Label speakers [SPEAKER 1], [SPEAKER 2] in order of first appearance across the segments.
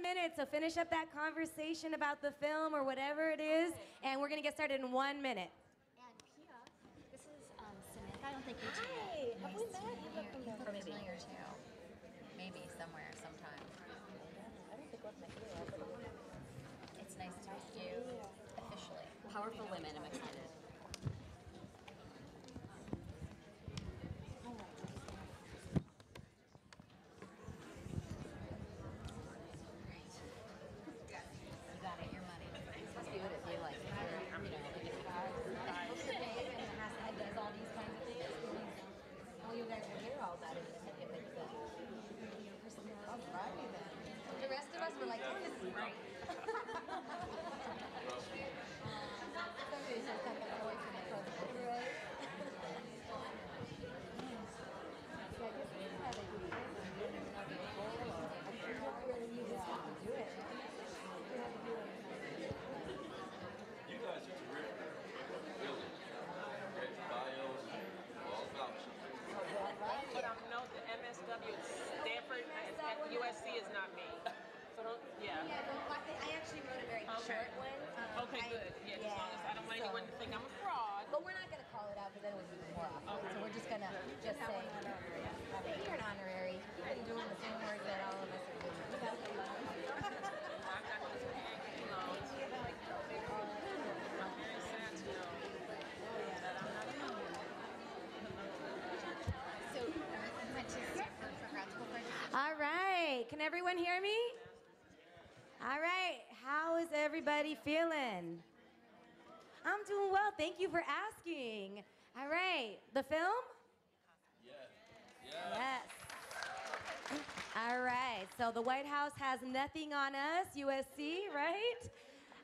[SPEAKER 1] minute, so finish up that conversation about the film or whatever it is, and we're going to get started in 1 minute.
[SPEAKER 2] And Pia, this is Samantha. I don't think you're too.
[SPEAKER 3] Hi, have we met?
[SPEAKER 2] You're familiar too. Maybe somewhere, sometime.
[SPEAKER 3] I don't think we've met you.
[SPEAKER 2] It's nice to meet you officially. Powerful women, I'm excited.
[SPEAKER 4] USC is not me. So don't, yeah.
[SPEAKER 3] I actually wrote a very short one.
[SPEAKER 4] Okay, good. Yeah, as long as I don't want anyone to think I'm a fraud.
[SPEAKER 3] But we're not going to call it out because then it would be more awkward. So we're just going to say, you're an honorary. You've been doing the same work that all of us are doing.
[SPEAKER 4] I've got this big loans. I'm very sad to know that I'm not alone.
[SPEAKER 2] So, you went to Stanford for grad school, right?
[SPEAKER 1] All right, can everyone hear me? All right, how is everybody feeling? I'm doing well, thank you for asking. All right, the film? Yes. All right, so the White House has nothing on us, USC, right?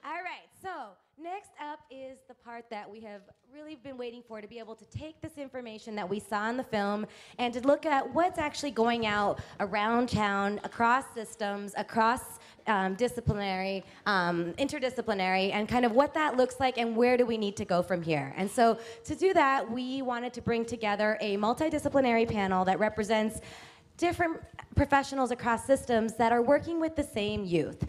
[SPEAKER 1] All right, so next up is the part that we have really been waiting for, to be able to take this information that we saw in the film and to look at what's actually going out around town, across systems, across interdisciplinary, and kind of what that looks like and where do we need to go from here. And so to do that, we wanted to bring together a multidisciplinary panel that represents different professionals across systems that are working with the same youth,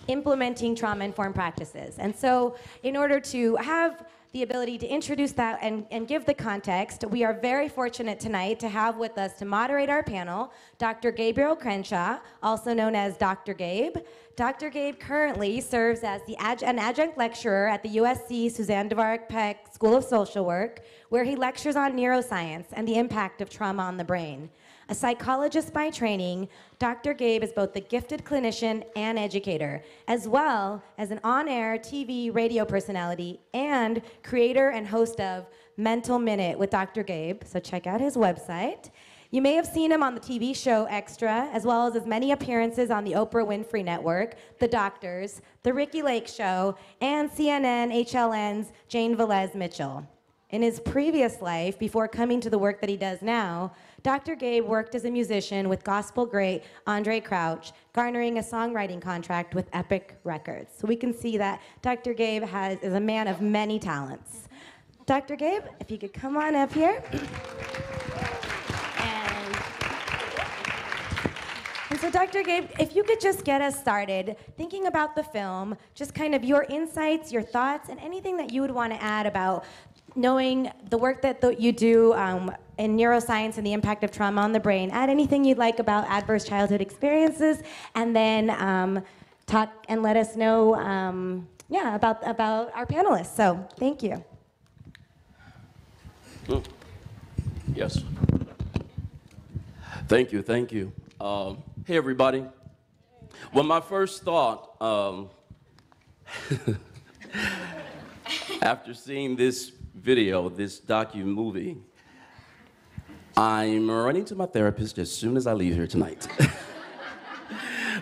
[SPEAKER 1] implementing trauma-informed practices. And so in order to have the ability to introduce that and give the context, we are very fortunate tonight to have with us to moderate our panel, Dr. Gabriel Crenshaw, also known as Dr. Gabe. Dr. Gabe currently serves as an adjunct lecturer at the USC Suzanne Dworak-Peck School of Social Work, where he lectures on neuroscience and the impact of trauma on the brain. A psychologist by training, Dr. Gabe is both a gifted clinician and educator, as well as an on-air TV radio personality and creator and host of Mental Minute with Dr. Gabe, so check out his website. You may have seen him on the TV show Extra, as well as his many appearances on the Oprah Winfrey Network, The Doctors, The Ricky Lake Show, and CNN HLN's Jane Velez Mitchell. In his previous life, before coming to the work that he does now, Dr. Gabe worked as a musician with gospel great Andre Crouch, garnering a songwriting contract with Epic Records. So we can see that Dr. Gabe is a man of many talents. Dr. Gabe, if you could come on up here. And so Dr. Gabe, if you could just get us started thinking about the film, just kind of your insights, your thoughts, and anything that you would want to add about knowing the work that you do in neuroscience and the impact of trauma on the brain. Add anything you'd like about adverse childhood experiences, and then talk and let us know about our panelists. So thank you.
[SPEAKER 5] Yes. Thank you, thank you. Hey, everybody. Well, my first thought, after seeing this video, this docu-movie, I'm running to my therapist as soon as I leave here tonight.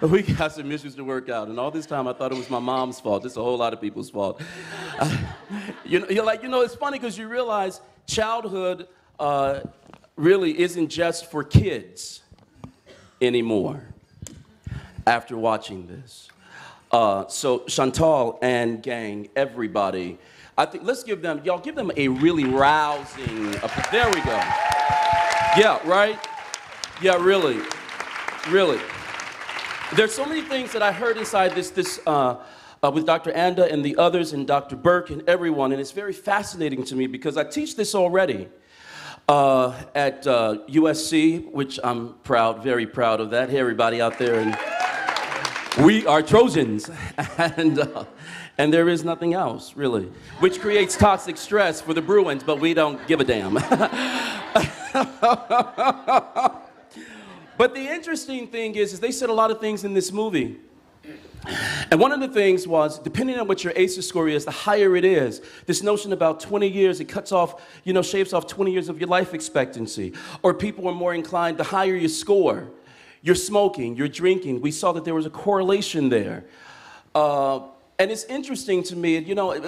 [SPEAKER 5] We got some issues to work out, and all this time I thought it was my mom's fault. It's a whole lot of people's fault. It's funny because you realize childhood really isn't just for kids anymore after watching this. So Chantal and gang, everybody, I think let's give them, y'all give them a really rousing, there we go. Yeah, right? Yeah, really, really. There's so many things that I heard inside this with Dr. Anda and the others and Dr. Burke and everyone, and it's very fascinating to me because I teach this already at USC, which I'm proud, very proud of that. Hey, everybody out there, and we are Trojans, and there is nothing else, really, which creates toxic stress for the Bruins, but we don't give a damn. But the interesting thing is they said a lot of things in this movie. And one of the things was, depending on what your ACEs score is, the higher it is. This notion about 20 years, it cuts off, shaves off 20 years of your life expectancy. Or people are more inclined, the higher your score, you're smoking, you're drinking. We saw that there was a correlation there. And it's interesting to me,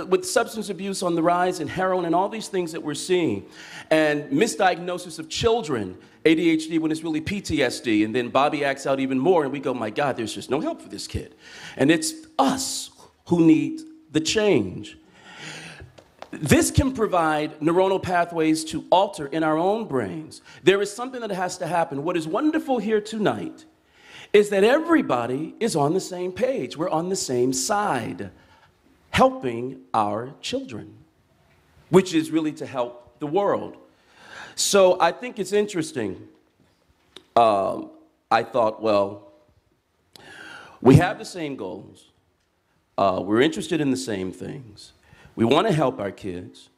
[SPEAKER 5] with substance abuse on the rise and heroin and all these things that we're seeing, and misdiagnosis of children, ADHD when it's really PTSD, and then Bobby acts out even more, and we go, my God, there's just no help for this kid. And it's us who need the change. This can provide neuronal pathways to alter in our own brains. There is something that has to happen. What is wonderful here tonight is that everybody is on the same page. We're on the same side, helping our children, which is really to help the world. So I think it's interesting. I thought, well, we have the same goals. We're interested in the same things. We want to help our kids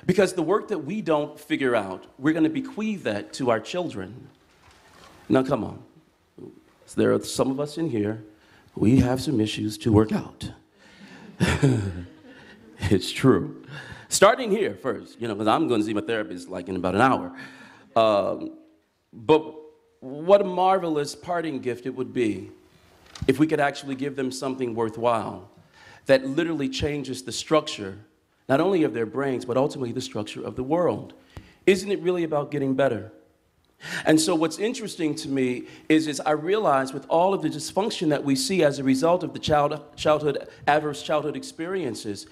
[SPEAKER 5] because the work that we don't figure out, we're going to bequeath that to our children. Now, come on. There are some of us in here, we have some issues to work out. It's true. Starting here first, because I'm going to see my therapist like in about an hour. But what a marvelous parting gift it would be if we could actually give them something worthwhile that literally changes the structure, not only of their brains, but ultimately the structure of the world. Isn't it really about getting better? And so what's interesting to me is I realize with all of the dysfunction that we see as a result of the adverse childhood experiences,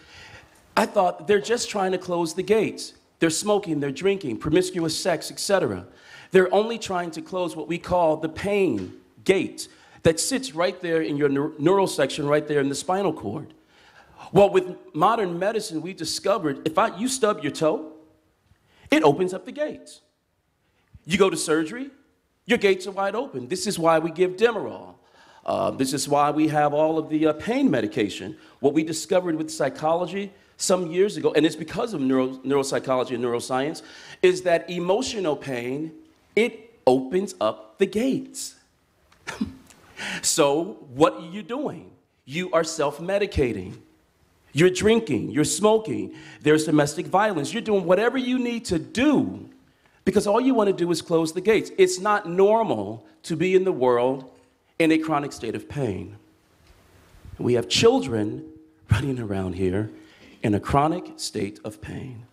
[SPEAKER 5] I thought they're just trying to close the gates. They're smoking, they're drinking, promiscuous sex, etc. They're only trying to close what we call the pain gate that sits right there in your neural section, right there in the spinal cord. Well, with modern medicine, we discovered if you stub your toe, it opens up the gates. You go to surgery, your gates are wide open. This is why we give Demerol. This is why we have all of the pain medication. What we discovered with psychology some years ago, and it's because of neuropsychology and neuroscience, is that emotional pain, it opens up the gates. So what are you doing? You are self-medicating. You're drinking, you're smoking, there's domestic violence. You're doing whatever you need to do because all you want to do is close the gates. It's not normal to be in the world in a chronic state of pain. We have children running around here in a chronic state of pain.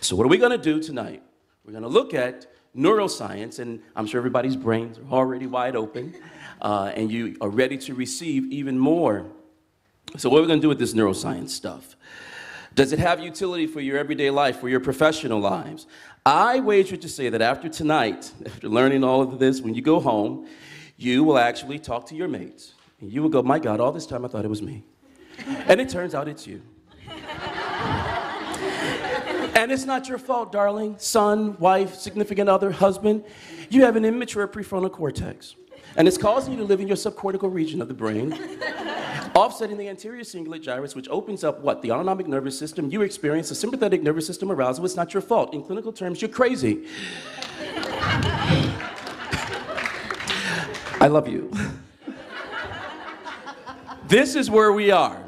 [SPEAKER 5] So what are we going to do tonight? We're going to look at neuroscience, and I'm sure everybody's brains are already wide open, and you are ready to receive even more. So what are we going to do with this neuroscience stuff? Does it have utility for your everyday life, for your professional lives? I wager to say that after tonight, after learning all of this, when you go home, you will actually talk to your mates. And you will go, my God, all this time I thought it was me. And it turns out it's you. And it's not your fault, darling. Son, wife, significant other, husband. You have an immature prefrontal cortex. And it's causing you to live in your subcortical region of the brain, offsetting the anterior cingulate gyrus, which opens up what? The autonomic nervous system. You experience a sympathetic nervous system arousal. It's not your fault. In clinical terms, you're crazy. I love you. This is where we are.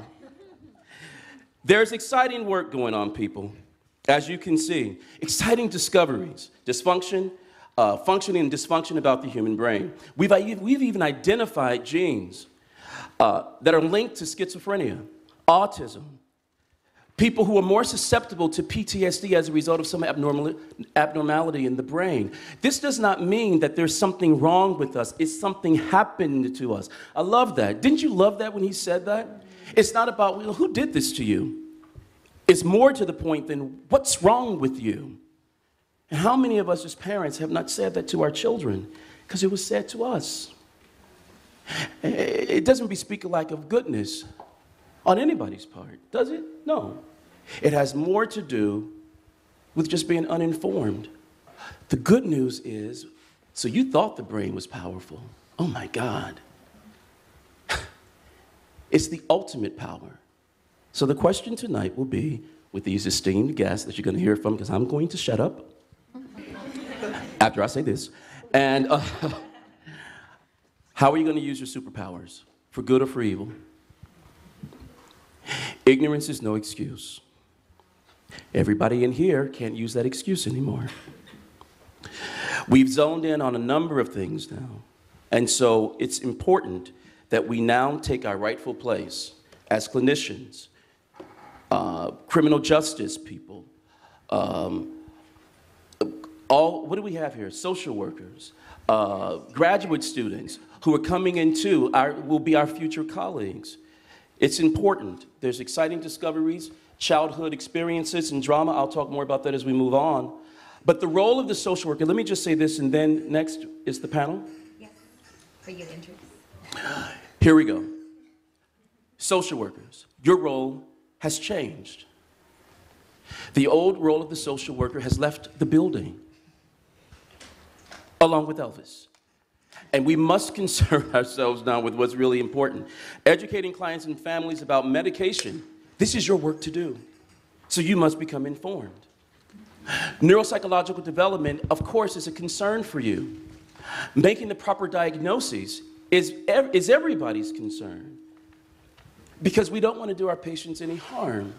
[SPEAKER 5] There's exciting work going on, people. As you can see, exciting discoveries, dysfunction, functioning and dysfunction about the human brain. We've even identified genes that are linked to schizophrenia, autism, people who are more susceptible to PTSD as a result of some abnormality in the brain. This does not mean that there's something wrong with us. It's something happened to us. I love that. Didn't you love that when he said that? It's not about, well, who did this to you? It's more to the point than what's wrong with you? And how many of us as parents have not said that to our children? Because it was said to us. It doesn't bespeak a lack of goodness on anybody's part, does it? No. It has more to do with just being uninformed. The good news is, so you thought the brain was powerful. Oh my God. It's the ultimate power. So the question tonight will be, with these esteemed guests that you're going to hear from, because I'm going to shut up after I say this, and how are you going to use your superpowers, for good or for evil? Ignorance is no excuse. Everybody in here can't use that excuse anymore. We've zoned in on a number of things now, and so it's important that we now take our rightful place as clinicians, criminal justice people, what do we have here? Social workers, graduate students who are coming into will be our future colleagues. It's important. There's exciting discoveries, childhood experiences, and drama. I'll talk more about that as we move on. But the role of the social worker, let me just say this, and then next is the panel.
[SPEAKER 3] Yes, for you to introduce.
[SPEAKER 5] Here we go. Social workers, your role has changed. The old role of the social worker has left the building, along with Elvis. And we must concern ourselves now with what's really important. Educating clients and families about medication. This is your work to do. So you must become informed. Neuropsychological development, of course, is a concern for you. Making the proper diagnoses is everybody's concern, because we don't want to do our patients any harm,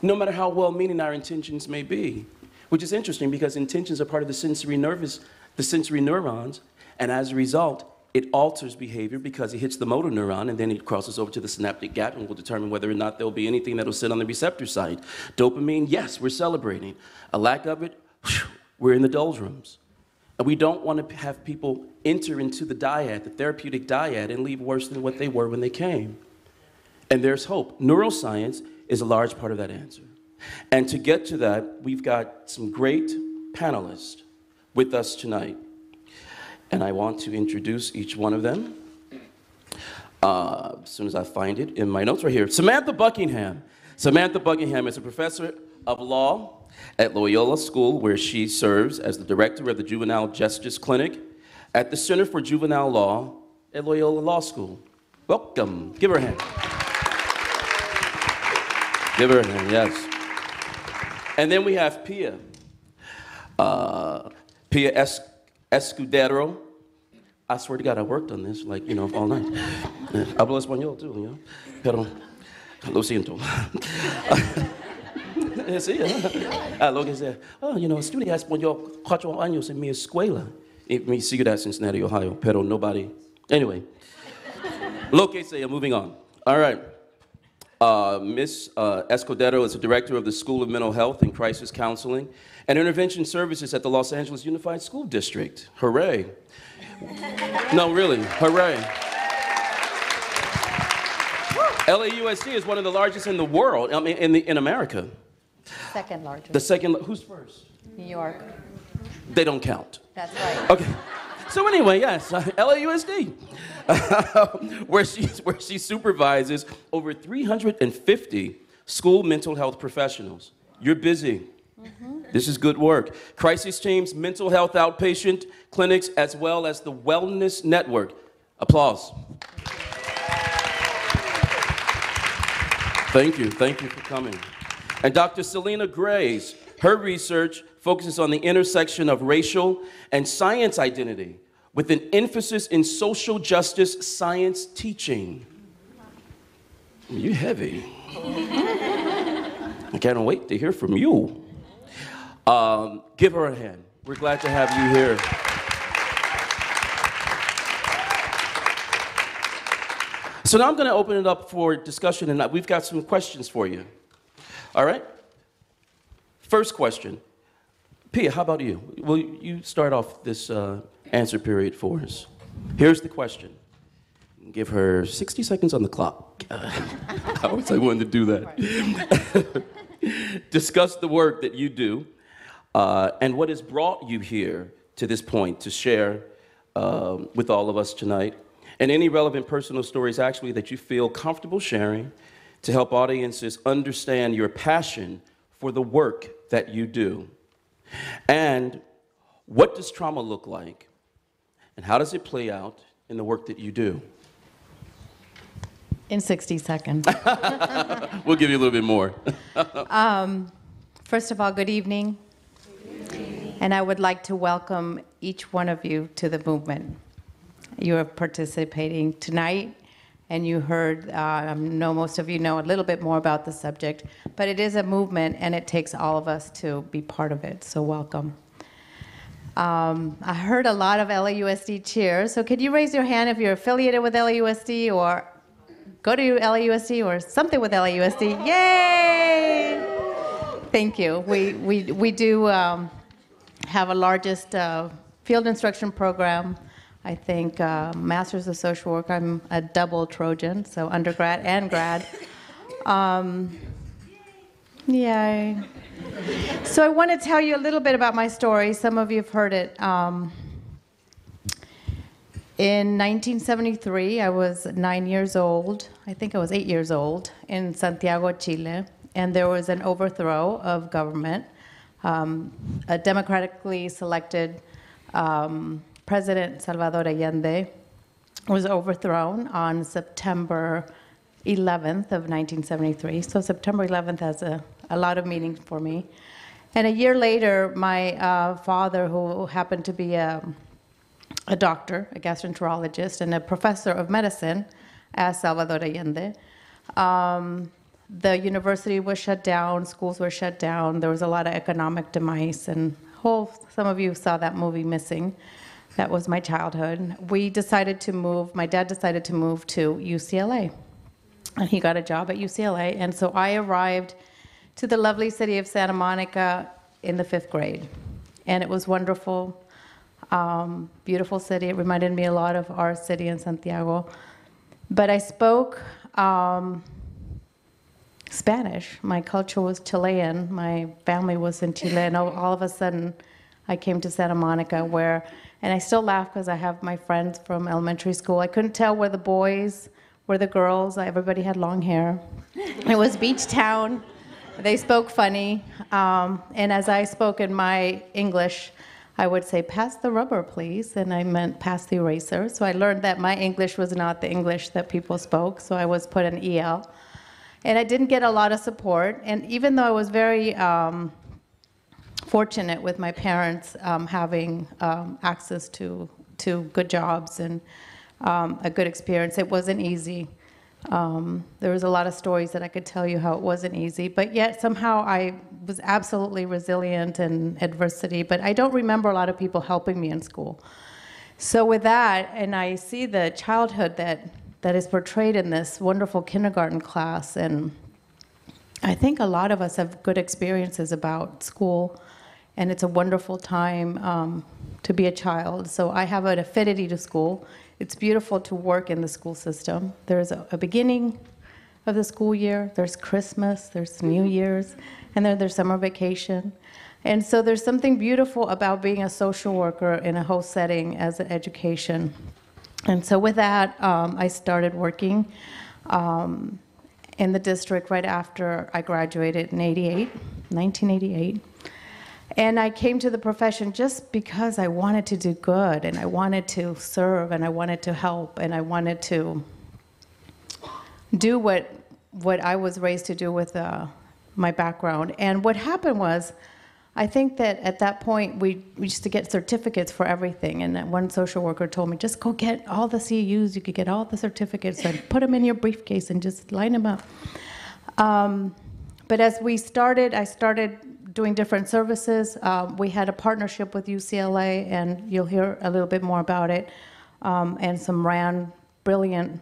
[SPEAKER 5] no matter how well-meaning our intentions may be, which is interesting because intentions are part of the sensory neurons, and as a result, it alters behavior because it hits the motor neuron and then it crosses over to the synaptic gap and will determine whether or not there will be anything that will sit on the receptor side. Dopamine, yes, we're celebrating. A lack of it, we're in the doldrums. And we don't want to have people enter into the dyad, the therapeutic dyad, and leave worse than what they were when they came. And there's hope. Neuroscience is a large part of that answer. And to get to that, we've got some great panelists with us tonight. And I want to introduce each one of them as soon as I find it in my notes right here. Samantha Buckingham. Samantha Buckingham is a professor of law at Loyola School, where she serves as the director of the Juvenile Justice Clinic at the Center for Juvenile Law at Loyola Law School. Welcome. Give her a hand. Give her a hand, yes. And then we have Pia. Pia Escudero. I swear to God, I worked on this, like, all night. Hablo español, too, Pero, lo siento. Sí, lo que sea. Estudié español 4 años en mi escuela. En mi ciudad, Cincinnati, Ohio, pero nobody. Anyway, lo que sea, moving on. All right. Ms. Escudero is the director of the School of Mental Health and Crisis Counseling and Intervention Services at the Los Angeles Unified School District. Hooray. No, really, hooray. LAUSD is one of the largest in the world, in America.
[SPEAKER 3] Second largest.
[SPEAKER 5] The second, who's first?
[SPEAKER 3] New York.
[SPEAKER 5] They don't count.
[SPEAKER 3] That's right.
[SPEAKER 5] Okay. So anyway, yes, LAUSD, where she supervises over 350 school mental health professionals. You're busy. This is good work. Crisis teams, mental health outpatient clinics, as well as the Wellness Network. Applause. Thank you for coming. And Dr. Selena Grace, her research focuses on the intersection of racial and science identity with an emphasis in social justice science teaching. You're heavy. I can't wait to hear from you. Give her a hand. We're glad to have you here. So now I'm going to open it up for discussion, and we've got some questions for you. All right? First question. Pia, how about you? Will you start off this answer period for us? Here's the question. Give her 60 seconds on the clock. I always wanted to do that. Discuss the work that you do and what has brought you here to this point to share with all of us tonight, and any relevant personal stories actually that you feel comfortable sharing to help audiences understand your passion for the work that you do. And what does trauma look like? And how does it play out in the work that you do?
[SPEAKER 3] In 60 seconds.
[SPEAKER 5] We'll give you a little bit more.
[SPEAKER 3] First of all, good evening. And I would like to welcome each one of you to the movement. You are participating tonight, and you heard, I know most of you know a little bit more about the subject, but it is a movement, and it takes all of us to be part of it, so welcome. I heard a lot of LAUSD cheers, so could you raise your hand if you're affiliated with LAUSD or go to LAUSD or something with LAUSD? Yay! Thank you. We do have a largest field instruction program. I think Masters of Social Work, I'm a double Trojan, so undergrad and grad. Yay. So I want to tell you a little bit about my story. Some of you have heard it. In 1973, I was 9 years old. I think I was 8 years old in Santiago, Chile, and there was an overthrow of government. A democratically selected President Salvador Allende was overthrown on September 11th of 1973. So September 11th has a lot of meaning for me. And a year later, my father, who happened to be a doctor, a gastroenterologist, and a professor of medicine at Salvador Allende, the university was shut down, schools were shut down, there was a lot of economic demise, and some of you saw that movie Missing. That was my childhood. We decided to move, my dad decided to move to UCLA. And he got a job at UCLA, and so I arrived to the lovely city of Santa Monica in the 5th grade. And it was wonderful, beautiful city. It reminded me a lot of our city in Santiago. But I spoke Spanish. My culture was Chilean. My family was in Chile, and all of a sudden, I came to Santa Monica and I still laugh because I have my friends from elementary school. I couldn't tell where the boys were the girls. Everybody had long hair. It was beach town. They spoke funny. And as I spoke in my English, I would say, "Pass the rubber, please." And I meant pass the eraser. So I learned that my English was not the English that people spoke. So I was put an EL. And I didn't get a lot of support. And even though I was very fortunate with my parents having access to good jobs and a good experience, it wasn't easy. There was a lot of stories that I could tell you how it wasn't easy, but yet somehow I was absolutely resilient in adversity, but I don't remember a lot of people helping me in school. So with that, and I see the childhood that is portrayed in this wonderful kindergarten class, and I think a lot of us have good experiences about school, and it's a wonderful time to be a child. So I have an affinity to school. It's beautiful to work in the school system. There's a beginning of the school year, there's Christmas, there's New Year's, and then there's summer vacation. And so there's something beautiful about being a social worker in a host setting as an education. And so with that, I started working in the district right after I graduated in 1988. And I came to the profession just because I wanted to do good, and I wanted to serve, and I wanted to help, and I wanted to do what I was raised to do with my background. And what happened was, I think that at that point, we used to get certificates for everything. And one social worker told me, just go get all the CEUs, you could get all the certificates, and put them in your briefcase and just line them up. But as I started doing different services. We had a partnership with UCLA, and you'll hear a little bit more about it, and some brilliant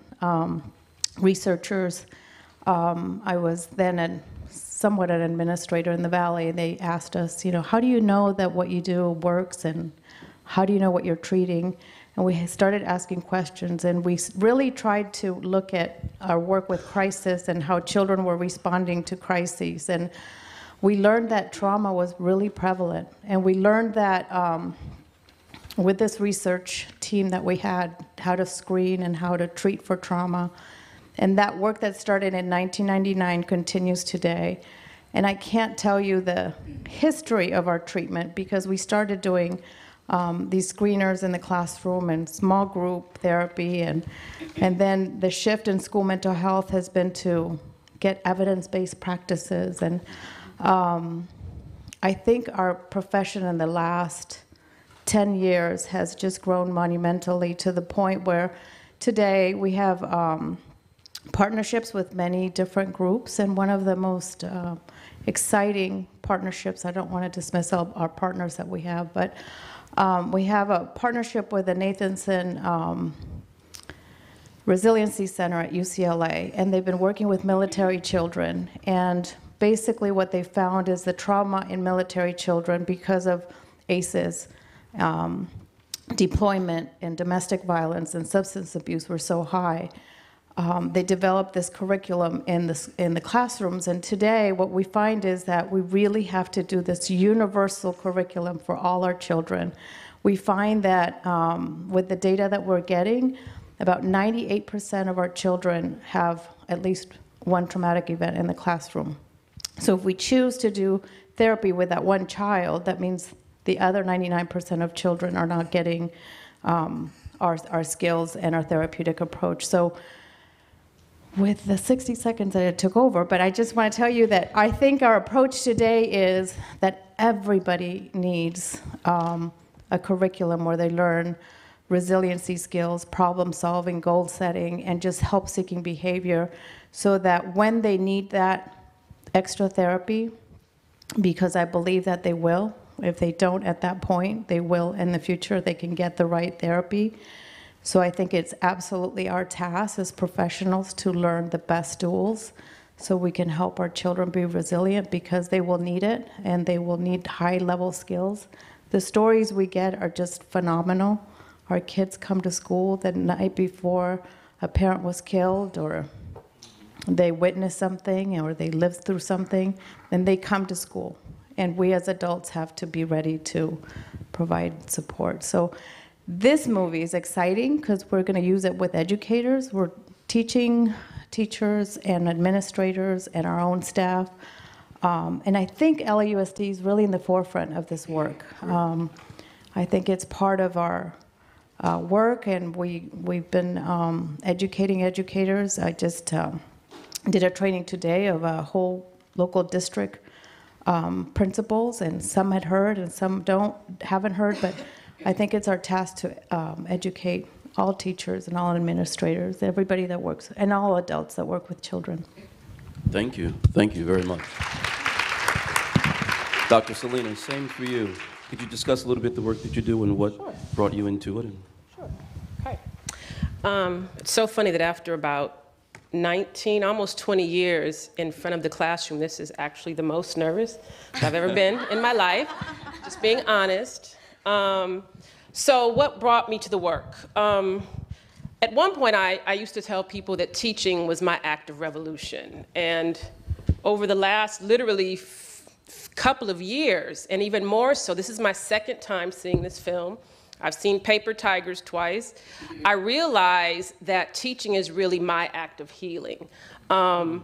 [SPEAKER 3] researchers. I was then somewhat an administrator in the Valley. They asked us, how do you know that what you do works, and how do you know what you're treating? And we started asking questions, and we really tried to look at our work with crisis and how children were responding to crises. And we learned that trauma was really prevalent. And we learned that with this research team that we had, how to screen and how to treat for trauma. And that work that started in 1999 continues today. And I can't tell you the history of our treatment because we started doing these screeners in the classroom and small group therapy. And then the shift in school mental health has been to get evidence-based practices. And I think our profession in the last 10 years has just grown monumentally to the point where today we have partnerships with many different groups, and one of the most exciting partnerships, I don't want to dismiss all our partners that we have, but we have a partnership with the Nathanson Resiliency Center at UCLA, and they've been working with military children. And basically what they found is the trauma in military children because of ACEs, deployment and domestic violence and substance abuse were so high. They developed this curriculum in the classrooms, and today what we find is that we really have to do this universal curriculum for all our children. We find that with the data that we're getting, about 98% of our children have at least one traumatic event in the classroom. So if we choose to do therapy with that one child, that means the other 99% of children are not getting our skills and our therapeutic approach. So with the 60 seconds that it took over, but I just want to tell you that I think our approach today is that everybody needs a curriculum where they learn resiliency skills, problem solving, goal setting, and just help seeking behavior so that when they need that extra therapy, because I believe that they will, if they don't at that point, they will in the future, they can get the right therapy. So I think it's absolutely our task as professionals to learn the best tools so we can help our children be resilient because they will need it and they will need high-level skills. The stories we get are just phenomenal. Our kids come to school the night before a parent was killed or they witnessed something or they lived through something, then they come to school. And we as adults have to be ready to provide support. So this movie is exciting because we're going to use it with educators. We're teaching teachers and administrators and our own staff. And I think LAUSD is really in the forefront of this work. I think it's part of our work, and we've been educating educators. I just did a training today of a whole local district principals, and some had heard and some haven't heard, but I think it's our task to educate all teachers and all administrators, everybody that works, and all adults that work with children.
[SPEAKER 5] Thank you. Thank you very much. Dr. Selena, same for you. Could you discuss a little bit the work that you do and what brought you into it?
[SPEAKER 4] Sure. Okay. It's so funny that after about 19, almost 20 years in front of the classroom, this is actually the most nervous I've ever been in my life, just being honest. So what brought me to the work? At one point, I used to tell people that teaching was my act of revolution. And over the last literally couple of years, and even more so, this is my second time seeing this film. I've seen Paper Tigers twice. I realized that teaching is really my act of healing.
[SPEAKER 5] Wow.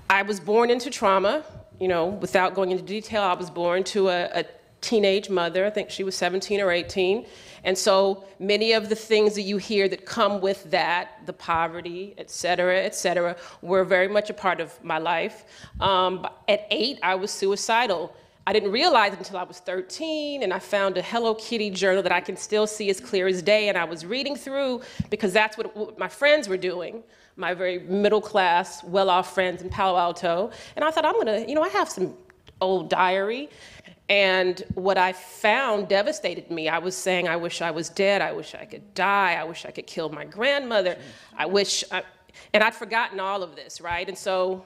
[SPEAKER 4] I was born into trauma. You know, without going into detail, I was born to a teenage mother. I think she was 17 or 18. And so many of the things that you hear that come with that, the poverty, et cetera, were very much a part of my life. At 8, I was suicidal. I didn't realize it until I was 13, and I found a Hello Kitty journal that I can still see as clear as day, and I was reading through because that's what my friends were doing, my very middle-class, well-off friends in Palo Alto. And I thought, I'm gonna, I have some old diary. And what I found devastated me. I was saying, I wish I was dead. I wish I could die. I wish I could kill my grandmother. And I'd forgotten all of this, right? And so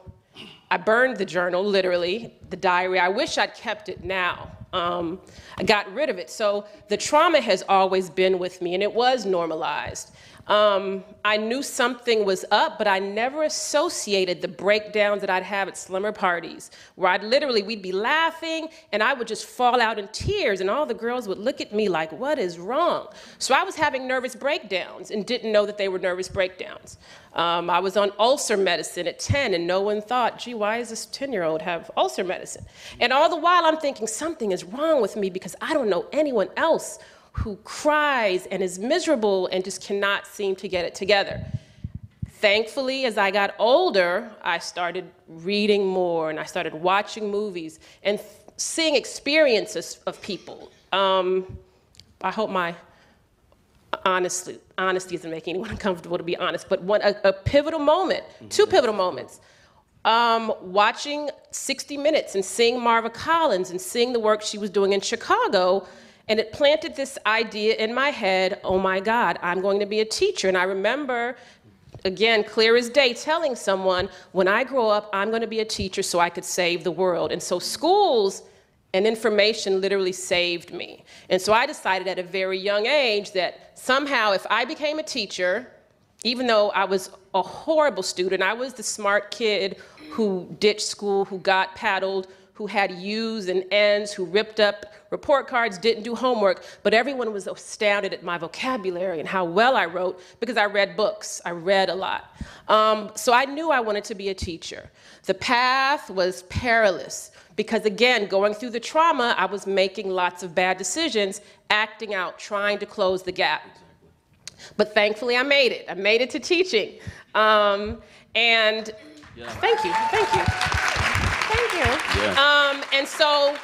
[SPEAKER 4] I burned the journal, literally, the diary. I wish I'd kept it now. I got rid of it. So the trauma has always been with me, and it was normalized. I knew something was up, but I never associated the breakdowns that I'd have at slumber parties, where we'd be laughing, and I would just fall out in tears, and all the girls would look at me like, what is wrong? So I was having nervous breakdowns and didn't know that they were nervous breakdowns. I was on ulcer medicine at 10, and no one thought, gee, why does this 10-year-old have ulcer medicine? And all the while I'm thinking, something is wrong with me because I don't know anyone else who cries and is miserable and just cannot seem to get it together. Thankfully, as I got older, I started reading more, and I started watching movies and seeing experiences of people. I hope my honesty isn't making anyone uncomfortable, to be honest, but a pivotal moment, two pivotal moments. Watching 60 Minutes and seeing Marva Collins and seeing the work she was doing in Chicago, and it planted this idea in my head, oh my God, I'm going to be a teacher. And I remember, again, clear as day, telling someone, when I grow up, I'm going to be a teacher so I could save the world. And so schools and information literally saved me. And so I decided at a very young age that somehow if I became a teacher, even though I was a horrible student, I was the smart kid who ditched school, who got paddled, who had U's and N's, who ripped up report cards, didn't do homework, but everyone was astounded at my vocabulary and how well I wrote because I read books. I read a lot. So I knew I wanted to be a teacher. The path was perilous because, again, going through the trauma, I was making lots of bad decisions, acting out, trying to close the gap. But thankfully, I made it. I made it to teaching. Thank you. Yeah. And so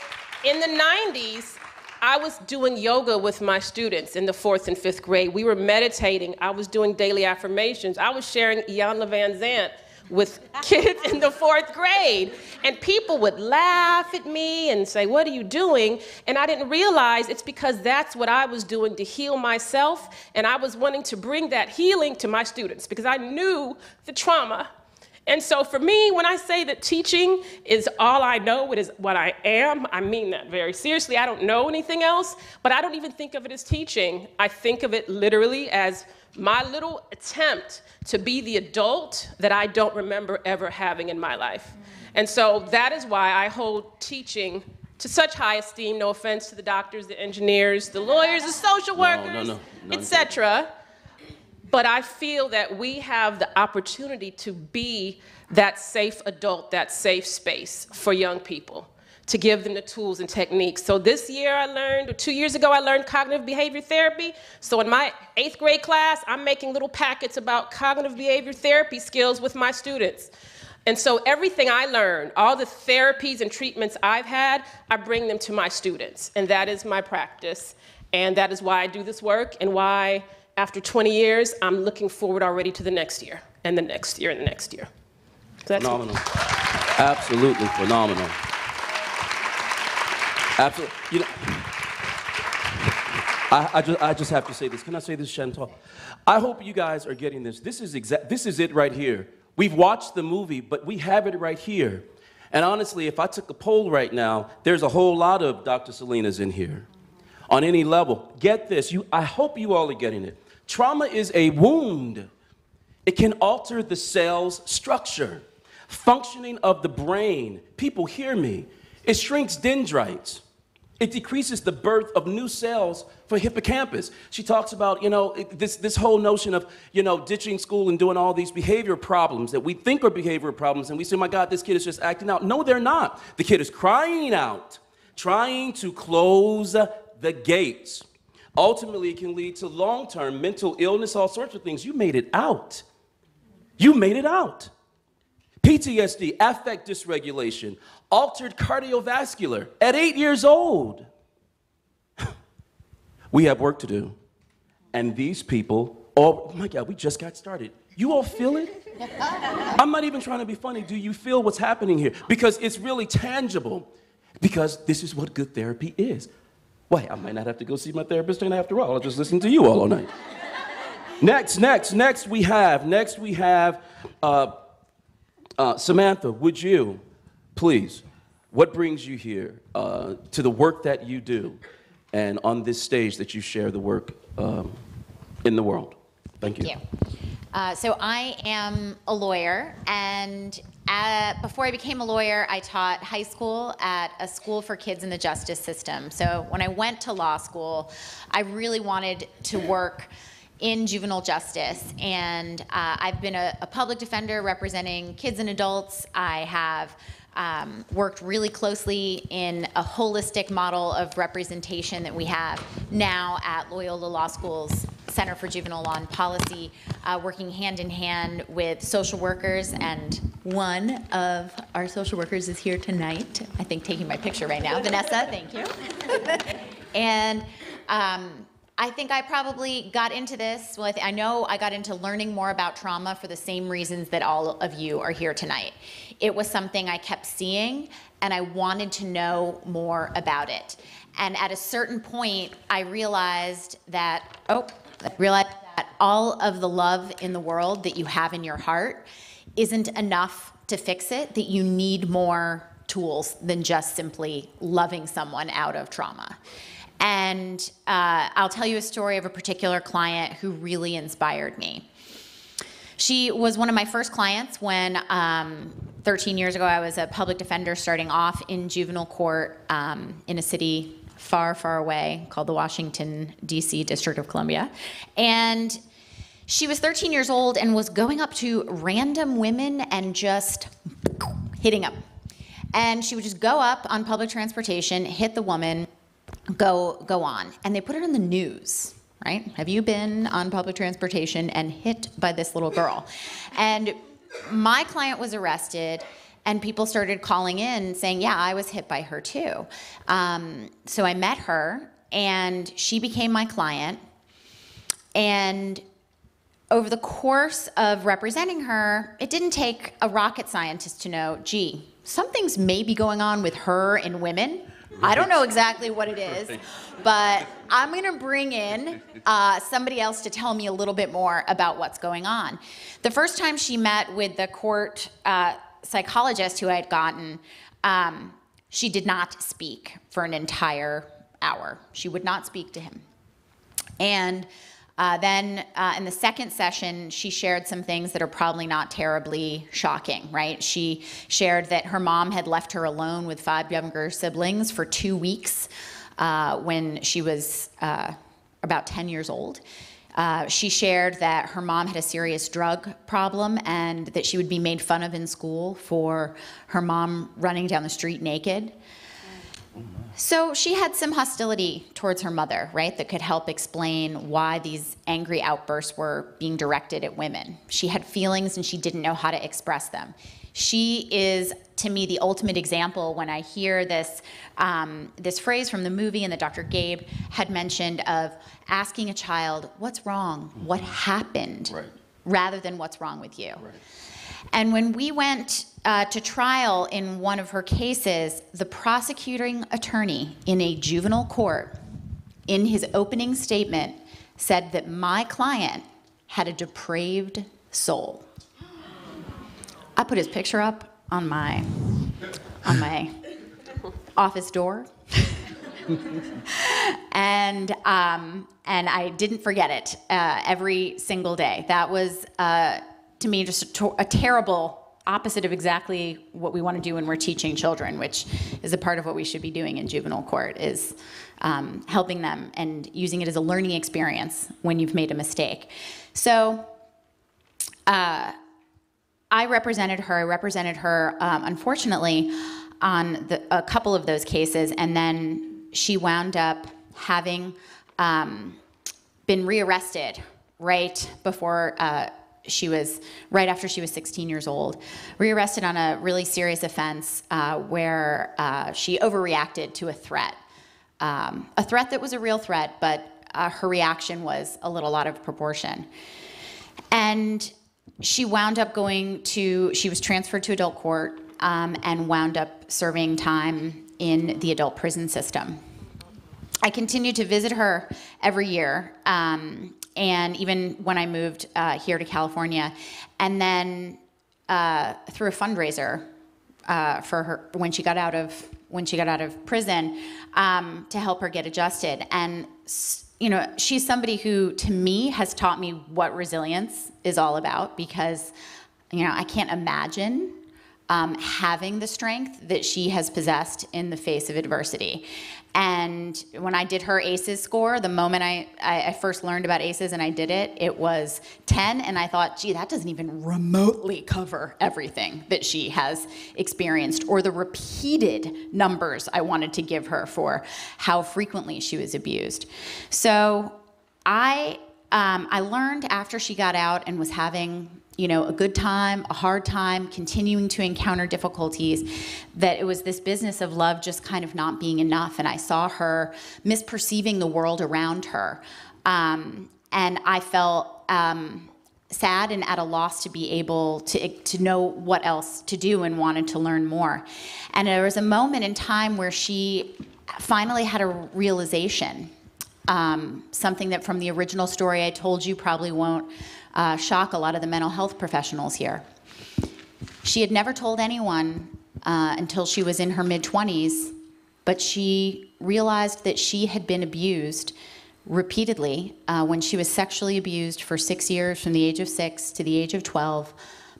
[SPEAKER 4] in the 90s, I was doing yoga with my students in the 4th and 5th grade. We were meditating. I was doing daily affirmations. I was sharing Iyanla Vanzant with kids in the 4th grade. And people would laugh at me and say, what are you doing? And I didn't realize it's because that's what I was doing to heal myself. And I was wanting to bring that healing to my students because I knew the trauma. And so for me, when I say that teaching is all I know, it is what I am, I mean that very seriously. I don't know anything else, but I don't even think of it as teaching. I think of it literally as my little attempt to be the adult that I don't remember ever having in my life. And so that is why I hold teaching to such high esteem, no offense to the doctors, the engineers, the lawyers, the social workers, etc. But I feel that we have the opportunity to be that safe adult, that safe space for young people, to give them the tools and techniques. So this year I learned, or 2 years ago I learned cognitive behavior therapy. So in my 8th grade class, I'm making little packets about cognitive behavior therapy skills with my students. And so everything I learned, all the therapies and treatments I've had, I bring them to my students. And that is my practice. And that is why I do this work and why after 20 years, I'm looking forward already to the next year, and the next year, and the next year. So that's
[SPEAKER 5] phenomenal. Absolutely phenomenal. Absolutely. You know, I just have to say this. Can I say this, Chantal? I hope you guys are getting this. This is it right here. We've watched the movie, but we have it right here. And honestly, if I took a poll right now, there's a whole lot of Dr. Salinas in here. On any level. Get this. I hope you all are getting it. Trauma is a wound. It can alter the cell's structure, functioning of the brain. People hear me. It shrinks dendrites. It decreases the birth of new cells for hippocampus. She talks about, this whole notion of, ditching school and doing all these behavior problems that we think are behavioral problems, and we say, my God, this kid is just acting out. No, they're not. The kid is crying out, trying to close the gates. Ultimately, it can lead to long-term mental illness, all sorts of things. You made it out. You made it out. PTSD, affect dysregulation, altered cardiovascular at 8 years old. We have work to do. And these people, oh my God, we just got started. You all feel it? I'm not even trying to be funny. Do you feel what's happening here? Because it's really tangible. Because this is what good therapy is. Wait, I might not have to go see my therapist after all. I'll just listen to you all night. Next we have Samantha, would you, please, what brings you here to the work that you do and on this stage that you share the work in the world? Thank you.
[SPEAKER 2] Thank you. So I am a lawyer, and before I became a lawyer, I taught high school at a school for kids in the justice system. So when I went to law school, I really wanted to work in juvenile justice, and I've been a public defender representing kids and adults. I have worked really closely in a holistic model of representation that we have now at Loyola Law School's Center for Juvenile Law and Policy, working hand in hand with social workers, and one of our social workers is here tonight, I think taking my picture right now. Vanessa, thank you. And I think I probably got into this, well, I know I got into learning more about trauma for the same reasons that all of you are here tonight. It was something I kept seeing, and I wanted to know more about it. And at a certain point, I realized that, all of the love in the world that you have in your heart isn't enough to fix it, that you need more tools than just simply loving someone out of trauma. And I'll tell you a story of a particular client who really inspired me. She was one of my first clients when 13 years ago I was a public defender starting off in juvenile court in a city far, far away called the Washington, D.C. District of Columbia. And she was 13 years old and was going up to random women and just hitting them. And she would just go up on public transportation, hit the woman, go on. And they put it on the news, right? Have you been on public transportation and hit by this little girl? And my client was arrested, and people started calling in saying, yeah, I was hit by her too. So I met her, and she became my client. And over the course of representing her, it didn't take a rocket scientist to know, gee, something's maybe going on with her and women. I don't know exactly what it is, but I'm going to bring in somebody else to tell me a little bit more about what's going on. The first time she met with the court psychologist who I had gotten, she did not speak for an entire hour. She would not speak to him. And then in the second session, she shared some things that are probably not terribly shocking, right? She shared that her mom had left her alone with 5 younger siblings for 2 weeks when she was about 10 years old. She shared that her mom had a serious drug problem and that she would be made fun of in school for her mom running down the street naked. So she had some hostility towards her mother, right, that could help explain why these angry outbursts were being directed at women. She had feelings and she didn't know how to express them. She is, to me, the ultimate example when I hear this, this phrase from the movie and that Dr. Gabe had mentioned of asking a child, what's wrong? What happened? Right. Rather than what's wrong with you. Right. And when we went to trial in one of her cases, the prosecuting attorney in a juvenile court, in his opening statement, said that my client had a depraved soul. I put his picture up on my office door, and I didn't forget it every single day. That was, to me, just a terrible opposite of exactly what we want to do when we're teaching children, which is a part of what we should be doing in juvenile court, is helping them and using it as a learning experience when you've made a mistake. So I represented her, unfortunately, on a couple of those cases, and then she wound up having been rearrested right after she was 16 years old, rearrested on a really serious offense where she overreacted to a threat that was a real threat, but her reaction was a little out of proportion. And she wound up she was transferred to adult court and wound up serving time in the adult prison system. I continued to visit her every year, and even when I moved here to California. And then through a fundraiser for her when she got out of prison to help her get adjusted. And you know, she's somebody who, to me, has taught me what resilience is all about, because, you know, I can't imagine having the strength that she has possessed in the face of adversity. And when I did her ACEs score, the moment I first learned about ACEs and I did it, it was 10, and I thought, gee, that doesn't even remotely cover everything that she has experienced, or the repeated numbers I wanted to give her for how frequently she was abused. So I learned after she got out and was having, you know, a good time, a hard time, continuing to encounter difficulties, that it was this business of love just kind of not being enough. And I saw her misperceiving the world around her. And I felt sad and at a loss to be able to know what else to do, and wanted to learn more. And there was a moment in time where she finally had a realization, something that from the original story I told you probably won't shock a lot of the mental health professionals here. She had never told anyone until she was in her mid-20s, but she realized that she had been abused repeatedly when she was sexually abused for 6 years, from the age of 6 to the age of 12,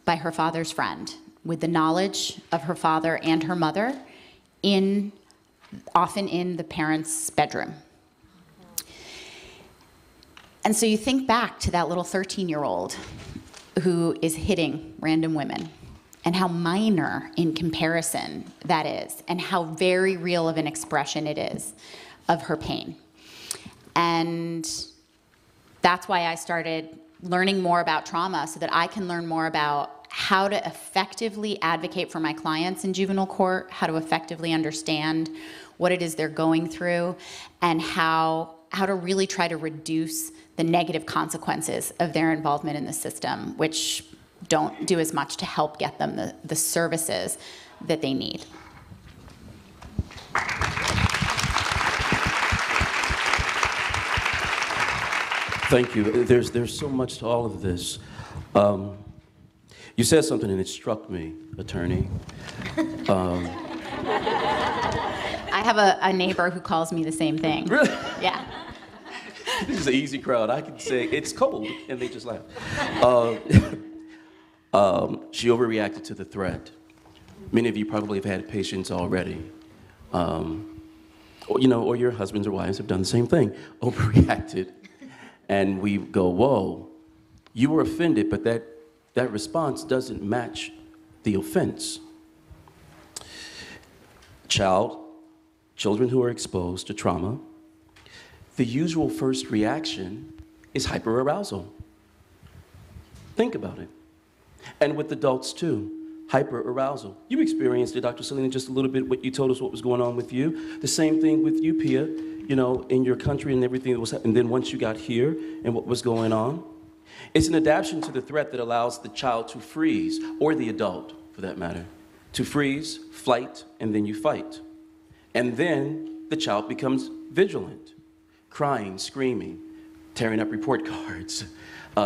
[SPEAKER 2] by her father's friend, with the knowledge of her father and her mother, often in the parents' bedroom. And so you think back to that little 13-year-old who is hitting random women, and how minor in comparison that is, and how very real of an expression it is of her pain. And that's why I started learning more about trauma, so that I can learn more about how to effectively advocate for my clients in juvenile court, how to effectively understand what it is they're going through, and how to really try to reduce the negative consequences of their involvement in the system, which don't do as much to help get them the services that they need.
[SPEAKER 5] Thank you. There's so much to all of this. You said something and it struck me, attorney.
[SPEAKER 2] I have a neighbor who calls me the same thing.
[SPEAKER 5] Really?
[SPEAKER 2] Yeah.
[SPEAKER 5] This is an easy crowd. I can say, it's cold, and they just laugh. She overreacted to the threat. Many of you probably have had patients already. Or, you know, or your husbands or wives have done the same thing, overreacted. And we go, whoa, you were offended, but that response doesn't match the offense. Children who are exposed to trauma, the usual first reaction is hyperarousal. Think about it. And with adults too, hyperarousal. You experienced it, Dr. Selena, just a little bit, what you told us what was going on with you. The same thing with you, Pia, you know, in your country and everything that was happening. And then once you got here and what was going on, it's an adaptation to the threat that allows the child to freeze, or the adult, for that matter, to freeze, flight, and then you fight. And then the child becomes vigilant, crying, screaming, tearing up report cards,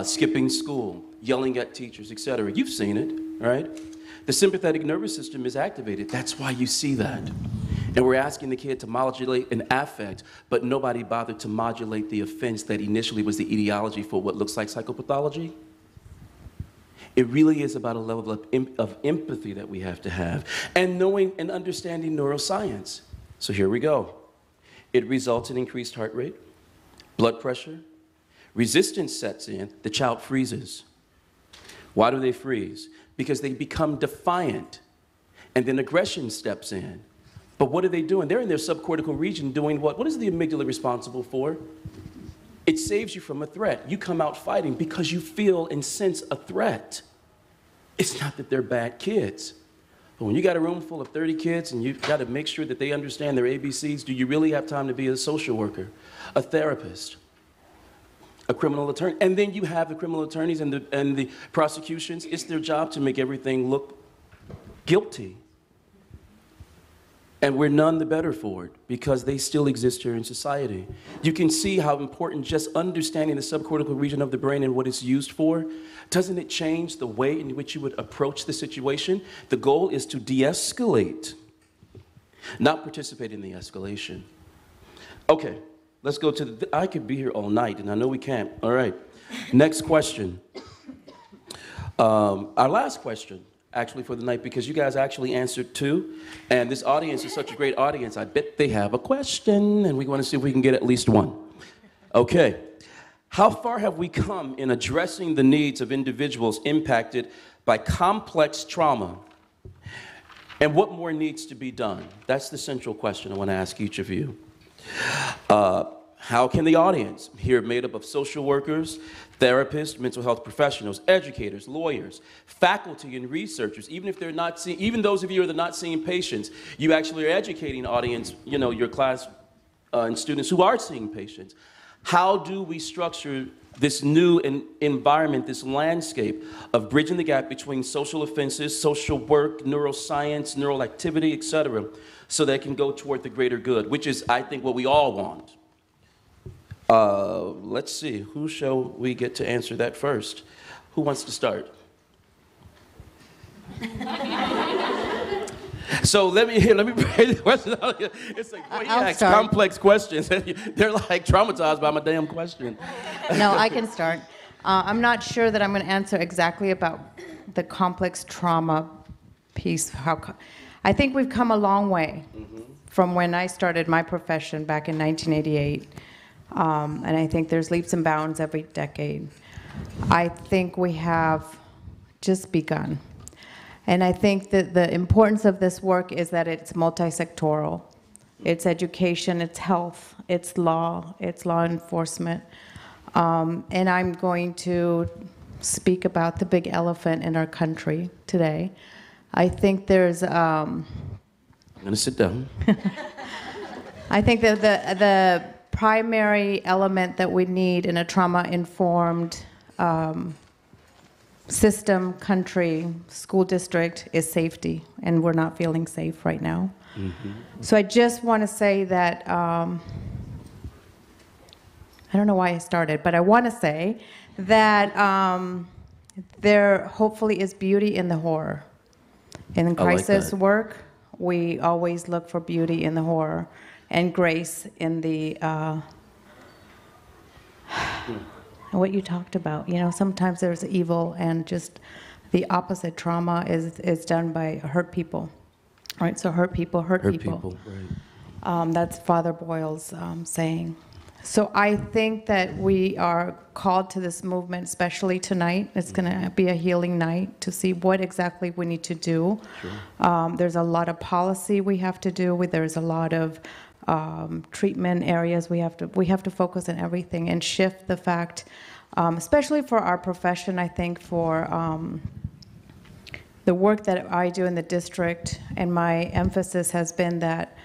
[SPEAKER 5] skipping school, yelling at teachers, etc. You've seen it, right? The sympathetic nervous system is activated. That's why you see that. And we're asking the kid to modulate an affect, but nobody bothered to modulate the offense that initially was the etiology for what looks like psychopathology. It really is about a level of empathy that we have to have, and knowing and understanding neuroscience. So here we go. It results in increased heart rate, blood pressure, resistance sets in, the child freezes. Why do they freeze? Because they become defiant, and then aggression steps in. But what are they doing? They're in their subcortical region doing what? What is the amygdala responsible for? It saves you from a threat. You come out fighting because you feel and sense a threat. It's not that they're bad kids. But when you got a room full of 30 kids and you've got to make sure that they understand their ABCs, do you really have time to be a social worker, a therapist, a criminal attorney? And then you have the criminal attorneys and the prosecutions. It's their job to make everything look guilty. And we're none the better for it because they still exist here in society. You can see how important just understanding the subcortical region of the brain and what it's used for, doesn't it change the way in which you would approach the situation? The goal is to de-escalate, not participate in the escalation. Okay, let's go to I could be here all night, and I know we can't. All right, next question. Our last question, actually, for the night, because you guys actually answered two, and this audience is such a great audience, I bet they have a question, and we want to see if we can get at least one. Okay, how far have we come in addressing the needs of individuals impacted by complex trauma, and what more needs to be done? That's the central question I want to ask each of you. How can the audience, here made up of social workers, therapists, mental health professionals, educators, lawyers, faculty, and researchers, even if they're not seeing, even those of you who are not seeing patients, you actually are educating audience, you know, your class and students who are seeing patients. How do we structure this new environment, this landscape of bridging the gap between social offenses, social work, neuroscience, neural activity, et cetera, so that it can go toward the greater good, which is, I think, what we all want. Let's see, who shall we get to answer that first? Who wants to start? So let me break the question out. It's like, boy, you ask complex questions. They're like traumatized by my damn question.
[SPEAKER 3] No, I can start. I'm not sure that I'm going to answer exactly about the complex trauma piece. I think we've come a long way from when I started my profession back in 1988. And I think there's leaps and bounds every decade. I think we have just begun. And I think that the importance of this work is that it's multi-sectoral. It's education, it's health, it's law enforcement. And I'm going to speak about the big elephant in our country today. I think there's... I'm
[SPEAKER 5] going to sit down.
[SPEAKER 3] I think that the primary element that we need in a trauma-informed system, country, school district is safety, and we're not feeling safe right now. So I just want to say that, I don't know why I started, but I want to say that there hopefully is beauty in the horror. In crisis work, we always look for beauty in the horror and grace in the what you talked about. You know, sometimes there's evil, and just the opposite trauma is done by hurt people, right? So hurt people hurt people. Right. That's Father Boyle's saying. So I think that we are called to this movement, especially tonight. It's going to be a healing night to see what exactly we need to do. Sure. There's a lot of policy we have to do. There's a lot of treatment areas we have to focus on everything and shift the fact, especially for our profession. I think for the work that I do in the district, and my emphasis has been that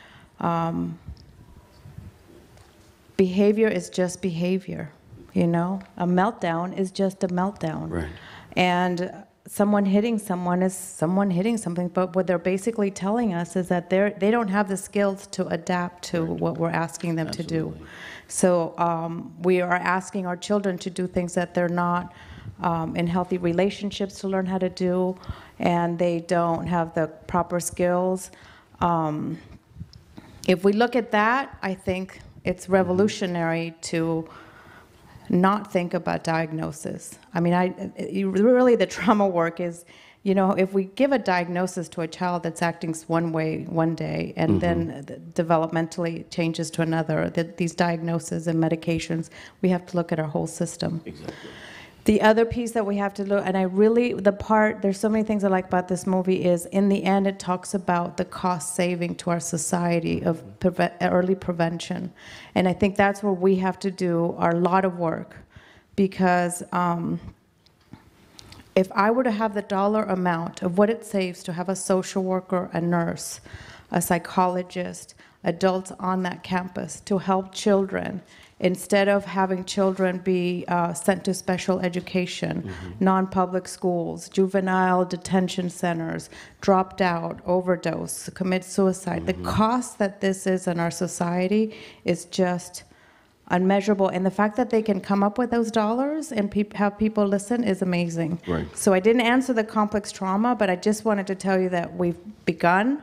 [SPEAKER 3] behavior is just behavior. You know, a meltdown is just a meltdown. Right. And someone hitting someone is someone hitting something, but what they're basically telling us is that they don't have the skills to adapt to what we're asking them to do. So we are asking our children to do things that they're not in healthy relationships to learn how to do, and they don't have the proper skills. If we look at that, I think it's revolutionary to not think about diagnosis. I mean, really the trauma work is, you know, if we give a diagnosis to a child that's acting one way one day and then developmentally changes to another, these diagnoses and medications, we have to look at our whole system. Exactly. The other piece that we have to look, and there's so many things I like about this movie, is in the end it talks about the cost saving to our society of early prevention. And I think that's where we have to do a lot of work, because if I were to have the dollar amount of what it saves to have a social worker, a nurse, a psychologist, adults on that campus to help children, Instead of having children be sent to special education, non-public schools, juvenile detention centers, dropped out, overdose, commit suicide, the cost that this is in our society is just unmeasurable. And the fact that they can come up with those dollars and have people listen is amazing.
[SPEAKER 5] Right.
[SPEAKER 3] So I didn't answer the complex trauma, but I just wanted to tell you that we've begun.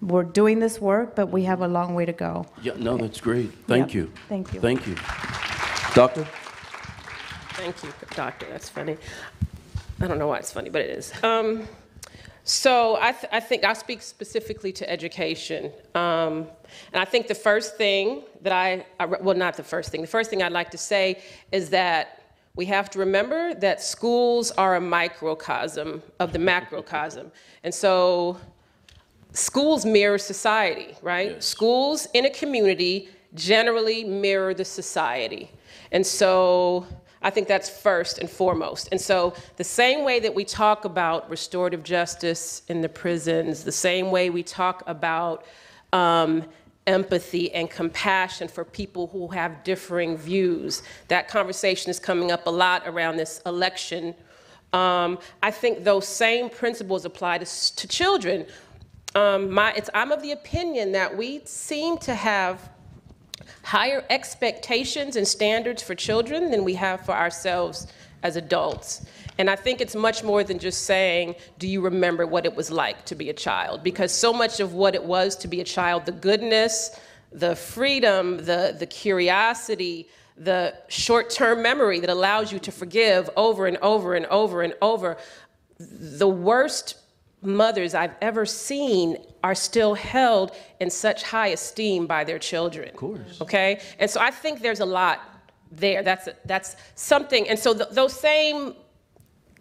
[SPEAKER 3] We're doing this work, but we have a long way to go.
[SPEAKER 5] Yeah, no, that's great. Thank you.
[SPEAKER 3] Thank you.
[SPEAKER 5] Thank you. Doctor?
[SPEAKER 4] Thank you, doctor. That's funny. I don't know why it's funny, but it is. So I think I'll speak specifically to education. And I think the first thing that well, not the first thing. The first thing I'd like to say is that we have to remember that schools are a microcosm of the macrocosm. And so schools mirror society, right? Yes. Schools in a community generally mirror the society. And so I think that's first and foremost. And so the same way that we talk about restorative justice in the prisons, the same way we talk about empathy and compassion for people who have differing views, that conversation is coming up a lot around this election. I think those same principles apply to children. I'm of the opinion that we seem to have higher expectations and standards for children than we have for ourselves as adults. And I think it's much more than just saying, do you remember what it was like to be a child? Because so much of what it was to be a child, the goodness, the freedom, the curiosity, the short-term memory that allows you to forgive over and over and over and over, the worst mothers I've ever seen are still held in such high esteem by their children.
[SPEAKER 5] Of course.
[SPEAKER 4] Okay? And so I think there's a lot there. That's something. And so those same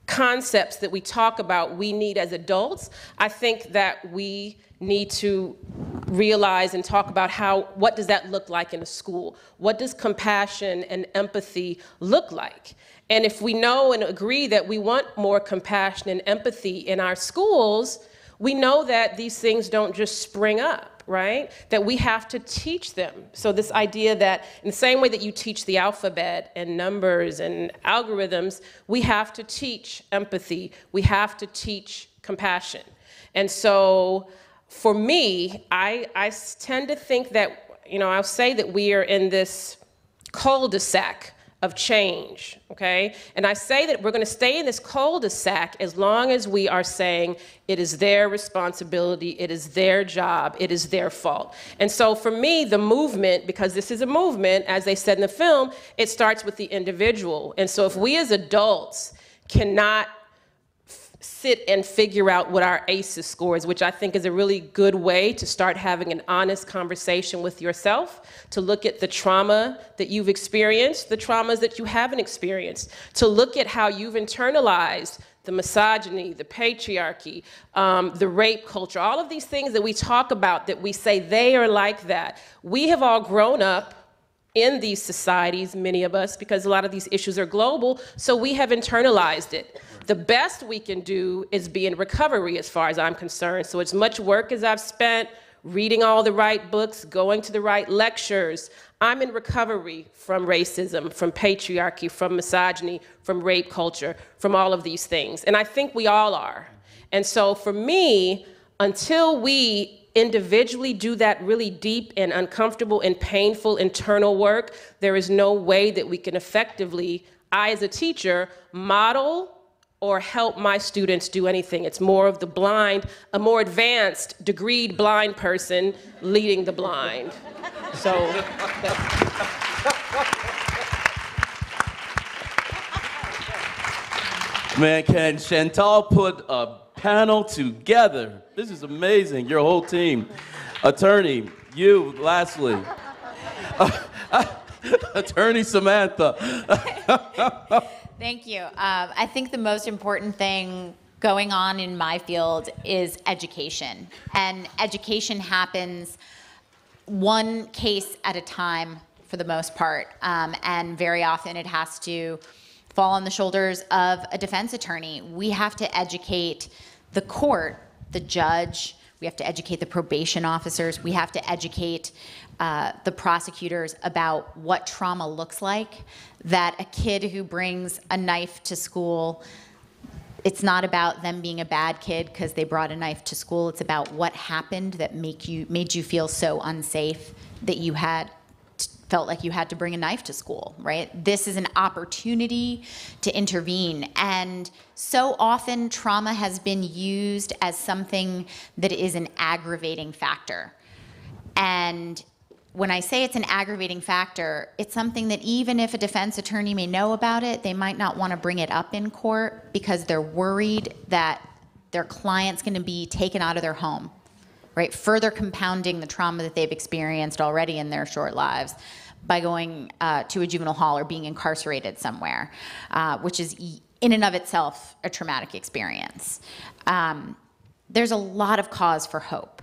[SPEAKER 4] concepts that we talk about we need as adults, I think that we need to realize and talk about what does that look like in a school? What does compassion and empathy look like? And if we know and agree that we want more compassion and empathy in our schools, we know that these things don't just spring up, right? That we have to teach them. So this idea that in the same way that you teach the alphabet and numbers and algorithms, we have to teach empathy. We have to teach compassion. And so for me, I tend to think that, I'll say that we are in this cul-de-sac of change, okay? And I say that we're going to stay in this cul-de-sac as long as we are saying it is their responsibility, it is their job, it is their fault. And so for me, the movement, because this is a movement, as they said in the film, it starts with the individual. And so if we as adults cannot sit and figure out what our ACEs score is, which I think is a really good way to start having an honest conversation with yourself, to look at the trauma that you've experienced, the traumas that you haven't experienced, to look at how you've internalized the misogyny, the patriarchy, the rape culture, all of these things that we talk about that we say they are like that. We have all grown up in these societies, many of us, because a lot of these issues are global, so we have internalized it. The best we can do is be in recovery as far as I'm concerned. So as much work as I've spent reading all the right books, going to the right lectures, I'm in recovery from racism, from patriarchy, from misogyny, from rape culture, from all of these things. And I think we all are. And so for me, until we individually do that really deep and uncomfortable and painful internal work, there is no way that we can effectively, I as a teacher, model or help my students do anything. It's more of the blind, a more advanced, degreed blind person leading the blind. So
[SPEAKER 5] Man, can Chantal put a panel together? This is amazing, your whole team. Attorney, you, lastly. Attorney Samantha.
[SPEAKER 2] Thank you. I think the most important thing going on in my field is education. And education happens one case at a time for the most part. And very often it has to fall on the shoulders of a defense attorney. We have to educate the court, the judge, we have to educate the probation officers, we have to educate the prosecutors about what trauma looks like, that a kid who brings a knife to school, it's not about them being a bad kid because they brought a knife to school. It's about what happened that made you feel so unsafe that you felt like you had to bring a knife to school, right? This is an opportunity to intervene. And so often trauma has been used as something that is an aggravating factor. And when I say it's an aggravating factor, it's something that even if a defense attorney may know about it, they might not want to bring it up in court because they're worried that their client's going to be taken out of their home, right? Further compounding the trauma that they've experienced already in their short lives by going to a juvenile hall or being incarcerated somewhere, which is in and of itself a traumatic experience. There's a lot of cause for hope.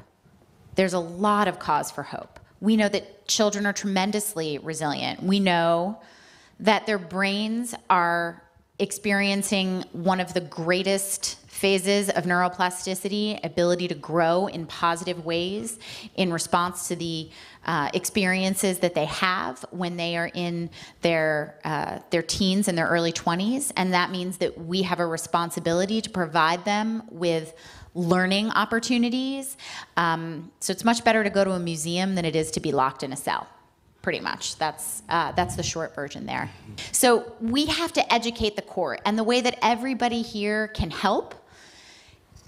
[SPEAKER 2] There's a lot of cause for hope. We know that children are tremendously resilient. We know that their brains are experiencing one of the greatest phases of neuroplasticity, ability to grow in positive ways in response to the experiences that they have when they are in their teens and their early 20s. And that means that we have a responsibility to provide them with learning opportunities. So it's much better to go to a museum than it is to be locked in a cell, pretty much. That's the short version there. So we have to educate the court, and the way that everybody here can help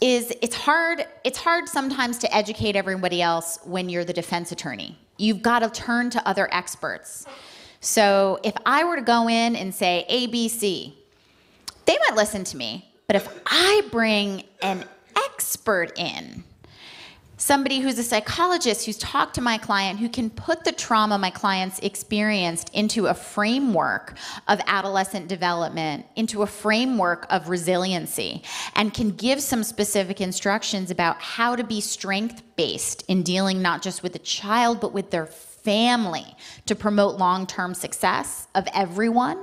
[SPEAKER 2] is it's hard sometimes to educate everybody else when you're the defense attorney. You've got to turn to other experts. So if I were to go in and say ABC, they might listen to me, but if I bring an expert in, somebody who's a psychologist who's talked to my client, who can put the trauma my client's experienced into a framework of adolescent development, into a framework of resiliency, and can give some specific instructions about how to be strength-based in dealing not just with the child, but with their family to promote long-term success of everyone,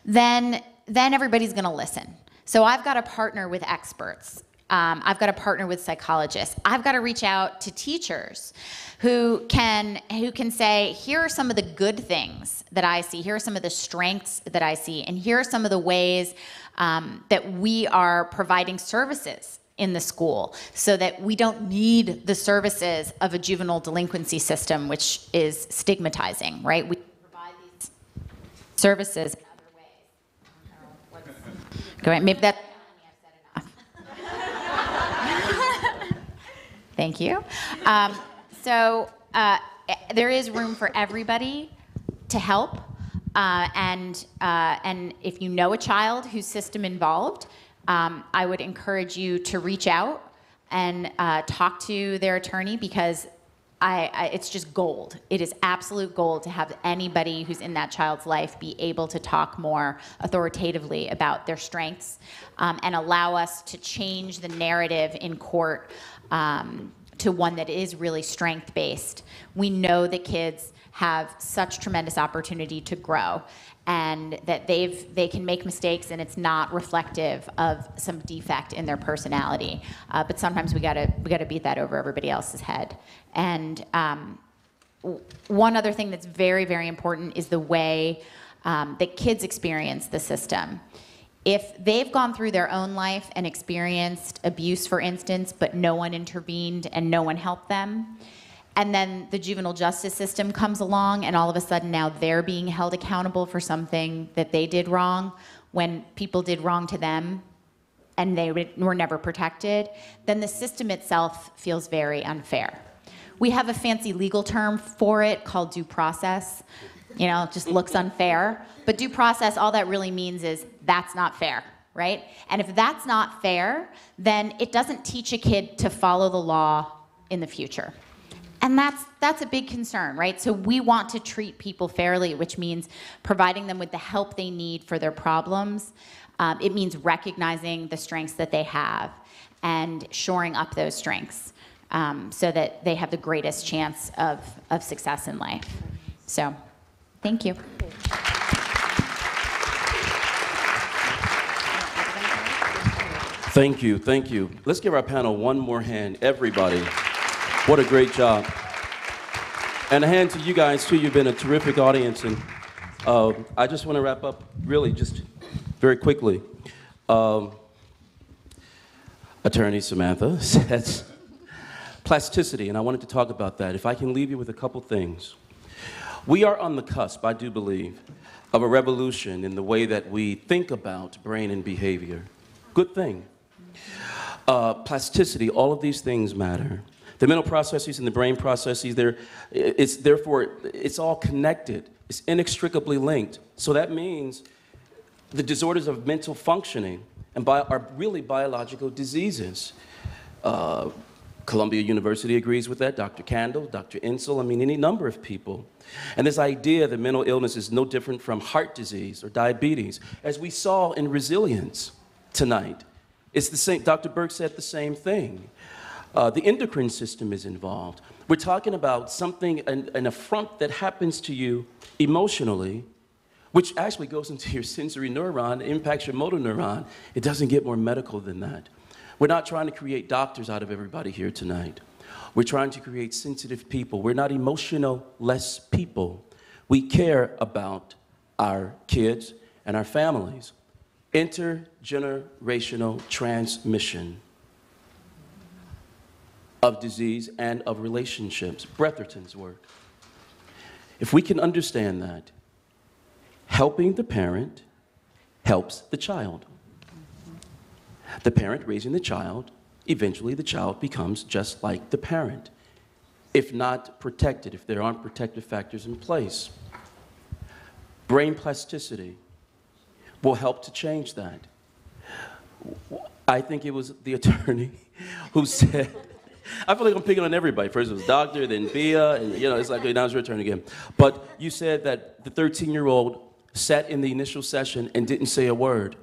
[SPEAKER 2] then everybody's gonna listen. So I've got to partner with experts. I've got to partner with psychologists. I've got to reach out to teachers who can say, here are some of the good things that I see, here are some of the strengths that I see, and here are some of the ways that we are providing services in the school so that we don't need the services of a juvenile delinquency system, which is stigmatizing, right? We provide these services in other ways. Go ahead, maybe that. Thank you. There is room for everybody to help, and if you know a child who's system involved, I would encourage you to reach out and talk to their attorney, because it's just gold. It is absolute gold to have anybody who's in that child's life be able to talk more authoritatively about their strengths and allow us to change the narrative in court to one that is really strength-based. We know that kids have such tremendous opportunity to grow, and that they can make mistakes, and it's not reflective of some defect in their personality. But sometimes we gotta beat that over everybody else's head. And one other thing that's very, very important is the way that kids experience the system. If they've gone through their own life and experienced abuse, for instance, but no one intervened and no one helped them, and then the juvenile justice system comes along and all of a sudden now they're being held accountable for something that they did wrong when people did wrong to them and they were never protected, then the system itself feels very unfair. We have a fancy legal term for it called due process. You know, it just looks unfair. But due process, all that really means is that's not fair, right? And if that's not fair, then it doesn't teach a kid to follow the law in the future. And that's a big concern, right? So we want to treat people fairly, which means providing them with the help they need for their problems. It means recognizing the strengths that they have and shoring up those strengths so that they have the greatest chance of success in life. So, thank you.
[SPEAKER 5] Thank you, thank you. Let's give our panel one more hand, everybody. What a great job. And a hand to you guys, too. You've been a terrific audience. And I just want to wrap up, really, just very quickly. Attorney Samantha says plasticity, and I wanted to talk about that. If I can leave you with a couple things. We are on the cusp, I do believe, of a revolution in the way that we think about brain and behavior. Good thing. Plasticity, all of these things matter. The mental processes and the brain processes, therefore, it's all connected. It's inextricably linked. So that means the disorders of mental functioning are really biological diseases. Columbia University agrees with that, Dr. Kandel, Dr. Insel, I mean, any number of people. And this idea that mental illness is no different from heart disease or diabetes, as we saw in Resilience tonight. It's the same, Dr. Burke said the same thing. The endocrine system is involved. We're talking about something, an affront that happens to you emotionally, which actually goes into your sensory neuron, impacts your motor neuron. It doesn't get more medical than that. We're not trying to create doctors out of everybody here tonight. We're trying to create sensitive people. We're not emotional-less people. We care about our kids and our families. Intergenerational transmission of disease and of relationships. Bretherton's work. If we can understand that, helping the parent helps the child. The parent raising the child, eventually the child becomes just like the parent, if not protected, if there aren't protective factors in place. Brain plasticity will help to change that. I think it was the attorney who said, I feel like I'm picking on everybody. First it was doctor, then Bia, and it's like, okay, now it's your turn again. But you said that the 13-year-old sat in the initial session and didn't say a word.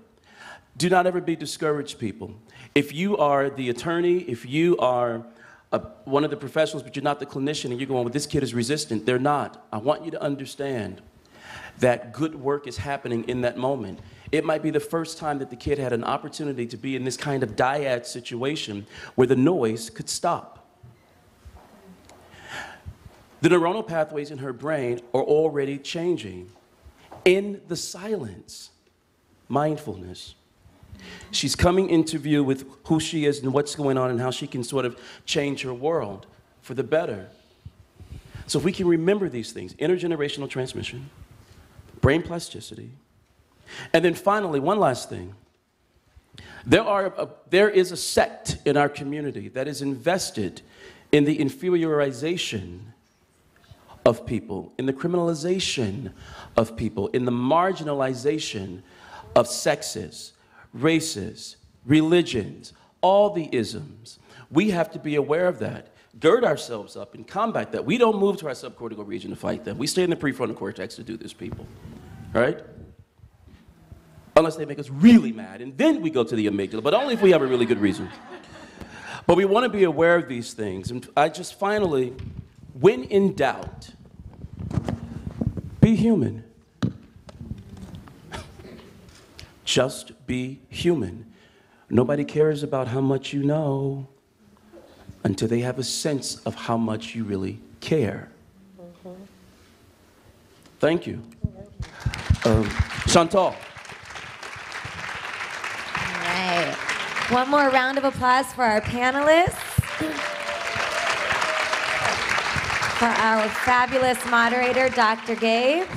[SPEAKER 5] Do not ever be discouraged, people. If you are the attorney, if you are one of the professionals, but you're not the clinician, and you're going, well, this kid is resistant, they're not. I want you to understand that good work is happening in that moment. It might be the first time that the kid had an opportunity to be in this kind of dyad situation where the noise could stop. The neuronal pathways in her brain are already changing in the silence. Mindfulness. She's coming into view with who she is and what's going on and how she can sort of change her world for the better. So if we can remember these things, intergenerational transmission, brain plasticity, and then finally, one last thing. There is a sect in our community that is invested in the inferiorization of people, in the criminalization of people, in the marginalization of sexes, races, religions, all the isms. We have to be aware of that, gird ourselves up and combat that. We don't move to our subcortical region to fight them. We stay in the prefrontal cortex to do this, people, right? Unless they make us really mad, and then we go to the amygdala, but only if we have a really good reason. But we want to be aware of these things. And I just finally, when in doubt, be human. Just be human. Nobody cares about how much you know until they have a sense of how much you really care. Thank you. Chantal.
[SPEAKER 1] All right. One more round of applause for our panelists. For our fabulous moderator, Dr. Gabe.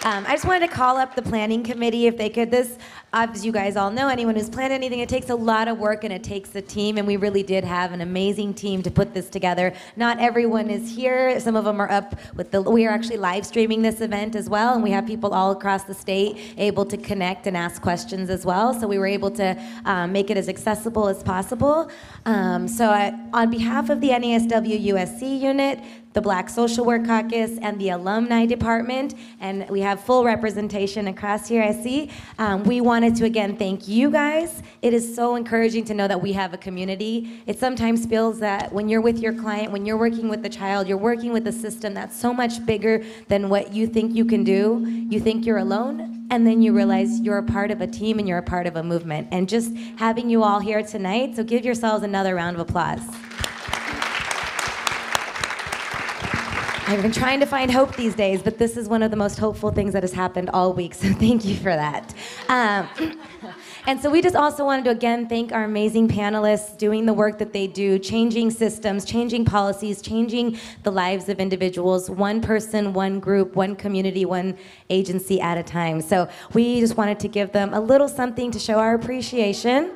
[SPEAKER 1] I just wanted to call up the planning committee if they could. This, as you guys all know, anyone who's planned anything, it takes a lot of work and it takes a team, and we really did have an amazing team to put this together. Not everyone is here. Some of them are up with we are actually live streaming this event as well, and we have people all across the state able to connect and ask questions as well, so we were able to make it as accessible as possible. On behalf of the NASW USC unit, the Black Social Work Caucus, and the Alumni Department, and we have full representation across here, I see. We wanted to, again, thank you guys. It is so encouraging to know that we have a community. It sometimes feels that when you're with your client, when you're working with the child, you're working with a system that's so much bigger than what you think you can do. You think you're alone, and then you realize you're a part of a team and you're a part of a movement. And just having you all here tonight, so give yourselves another round of applause. I've been trying to find hope these days, but this is one of the most hopeful things that has happened all week, so thank you for that. And so we just also wanted to, again, thank our amazing panelists doing the work that they do, changing systems, changing policies, changing the lives of individuals, one person, one group, one community, one agency at a time. So we just wanted to give them a little something to show our appreciation.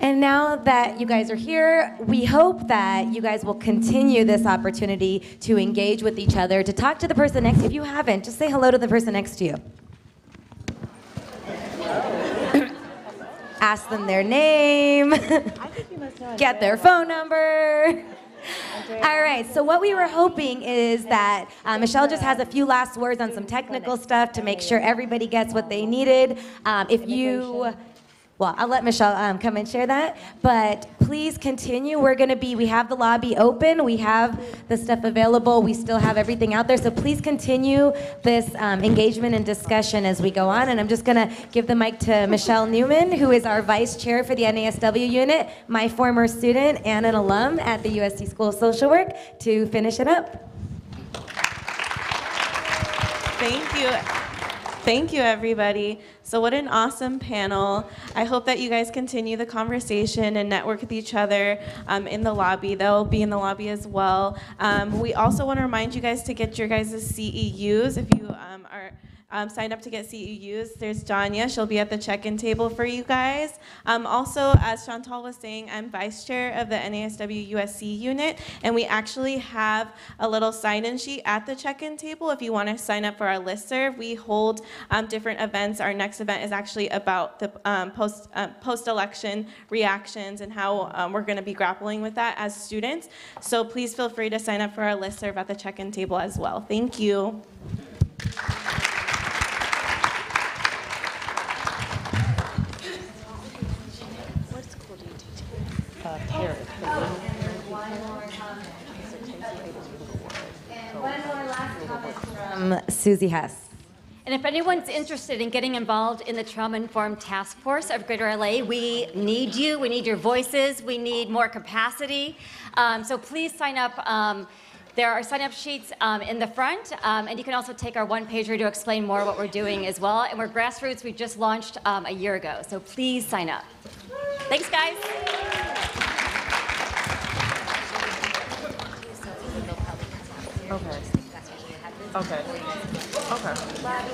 [SPEAKER 1] And now that you guys are here, we hope that you guys will continue this opportunity to engage with each other, to talk to the person next to you. If you haven't, just say hello to the person next to you. Ask them their name, get their phone number. All right, so what we were hoping is that Michelle just has a few last words on some technical stuff to make sure everybody gets what they needed. Well, I'll let Michelle come and share that, but please continue. We have the lobby open, we have the stuff available, we still have everything out there, so please continue this engagement and discussion as we go on, and I'm just gonna give the mic to Michelle Newman, who is our vice chair for the NASW unit, my former student and an alum at the USC School of Social Work, to finish it up.
[SPEAKER 6] Thank you. Thank you, everybody. So what an awesome panel. I hope that you guys continue the conversation and network with each other in the lobby. They'll be in the lobby as well. We also want to remind you guys to get your guys' CEUs. If you are signed up to get CEUs, there's Danya. She'll be at the check-in table for you guys. Also, as Chantal was saying, I'm vice chair of the NASW USC unit, and we actually have a little sign-in sheet at the check-in table if you want to sign up for our listserv. We hold different events. Our next event is actually about the post-election reactions and how we're going to be grappling with that as students. So please feel free to sign up for our listserv at the check-in table as well. Thank you.
[SPEAKER 1] Susie Hess.
[SPEAKER 7] And if anyone's interested in getting involved in the Trauma-Informed Task Force of Greater LA, we need you, we need your voices, we need more capacity. So please sign up. There are sign-up sheets in the front, and you can also take our one-pager to explain more what we're doing as well. And we're grassroots, we just launched a year ago, so please sign up. Thanks, guys.
[SPEAKER 8] Okay. Okay. Okay.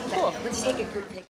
[SPEAKER 8] Cool.
[SPEAKER 1] Let's take a group picture.